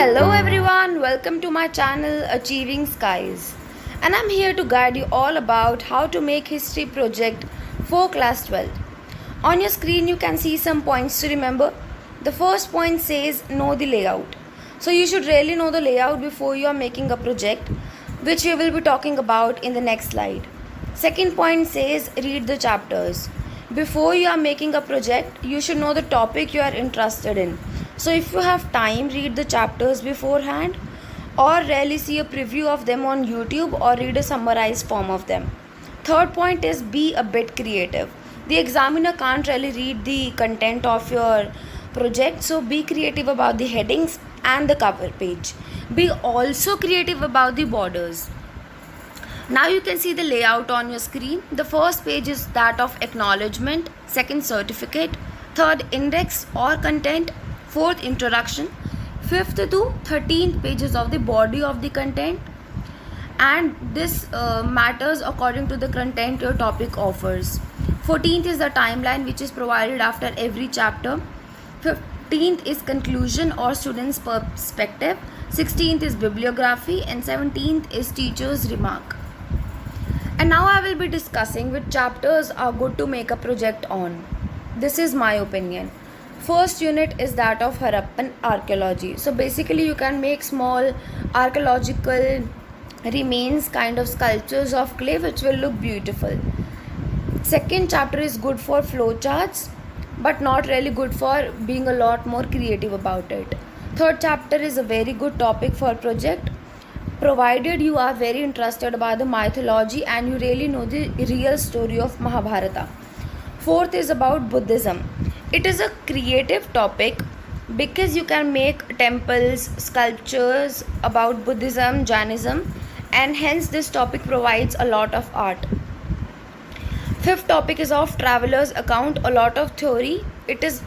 Hello everyone, welcome to my channel Achieving Skies, and I'm here to guide you all about how to make history project for class 12. On your screen you can see some points to remember. The first point says know the layout. So you should really know the layout before you are making a project, which we will be talking about in the next slide. Second point says read the chapters. Before you are making a project, you should know the topic you are interested in. So if you have time, read the chapters beforehand, or really see a preview of them on YouTube or read a summarized form of them. Third point is be a bit creative. The examiner can't really read the content of your project, so be creative about the headings and the cover page. Be also creative about the borders. Now you can see the layout on your screen. The first page is that of acknowledgement, second certificate, third index or content, fourth introduction, fifth to 13th pages of the body of the content, and this matters according to the content your topic offers. 14th is the timeline which is provided after every chapter. 15th is conclusion or student's perspective. 16th is bibliography, and 17th is teacher's remark. And now I will be discussing which chapters are good to make a project on. This is my opinion. First unit is that of Harappan archaeology. So basically you can make small archaeological remains, kind of sculptures of clay, which will look beautiful. Second chapter is good for flowcharts, but not really good for being a lot more creative about it. Third chapter is a very good topic for project, provided you are very interested about the mythology and you really know the real story of Mahabharata. Fourth is about Buddhism. It is a creative topic because you can make temples, sculptures about Buddhism, Jainism, and hence this topic provides a lot of art. Fifth topic is of traveler's account, a lot of theory. It is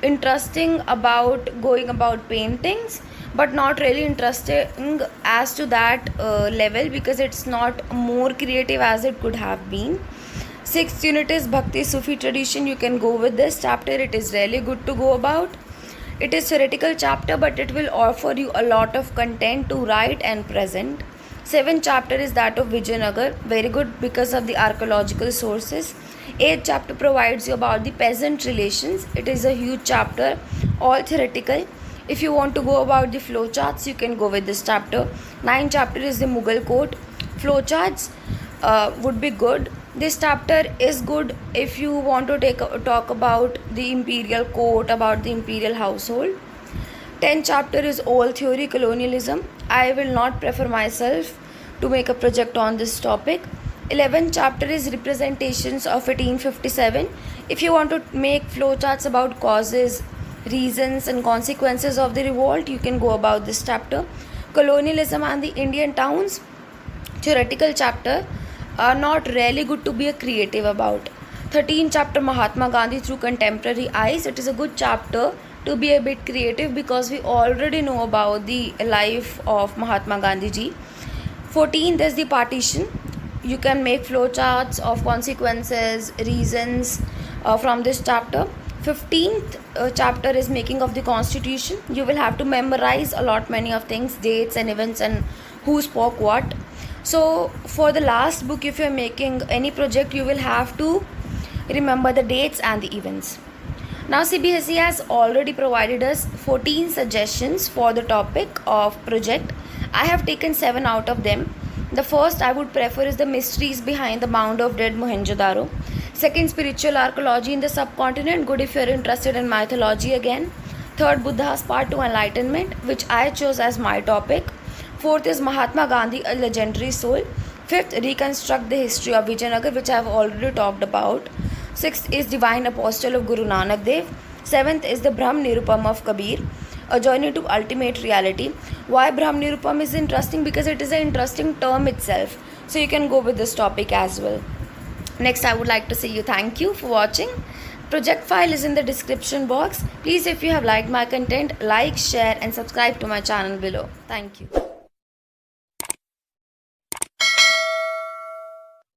interesting about going about paintings, but not really interesting as to that level because it's not more creative as it could have been. Sixth unit is Bhakti Sufi tradition. You can go with this chapter. It is really good to go about. It is theoretical chapter, but it will offer you a lot of content to write and present. Seventh chapter is that of Vijayanagar. Very good because of the archaeological sources. Eighth chapter provides you about the peasant relations. It is a huge chapter, all theoretical. If you want to go about the flowcharts, you can go with this chapter. Ninth chapter is the Mughal court. Flowcharts would be good. This chapter is good if you want to talk about the imperial court, about the imperial household. 10th chapter is all theory colonialism. I will not prefer myself to make a project on this topic. 11th chapter is representations of 1857. If you want to make flowcharts about causes, reasons and consequences of the revolt, you can go about this chapter. Colonialism and the Indian towns, theoretical chapter, are not really good to be a creative about. 13th chapter Mahatma Gandhi through contemporary eyes. It is a good chapter to be a bit creative because we already know about the life of Mahatma Gandhi ji. 14th is the partition. You can make flowcharts of consequences, reasons from this chapter. 15th chapter is making of the constitution. You will have to memorize a lot many of things, dates and events and who spoke what. So for the last book, if you are making any project, you will have to remember the dates and the events. Now CBSE has already provided us 14 suggestions for the topic of project. I have taken 7 out of them. The first I would prefer is the mysteries behind the mound of dead Mohenjo-daro. Second, spiritual archaeology in the subcontinent, good if you are interested in mythology again. Third, Buddha's part to enlightenment, which I chose as my topic. Fourth is Mahatma Gandhi, a legendary soul. Fifth, reconstruct the history of Vijayanagar, which I have already talked about. Sixth is divine apostle of Guru Nanak Dev. Seventh is the Brahm Nirupam of Kabir, a journey to ultimate reality. Why Brahm Nirupam is interesting? Because it is an interesting term itself. So you can go with this topic as well. Next, I would like to say you thank you for watching. Project file is in the description box. Please, if you have liked my content, like, share and subscribe to my channel below. Thank you.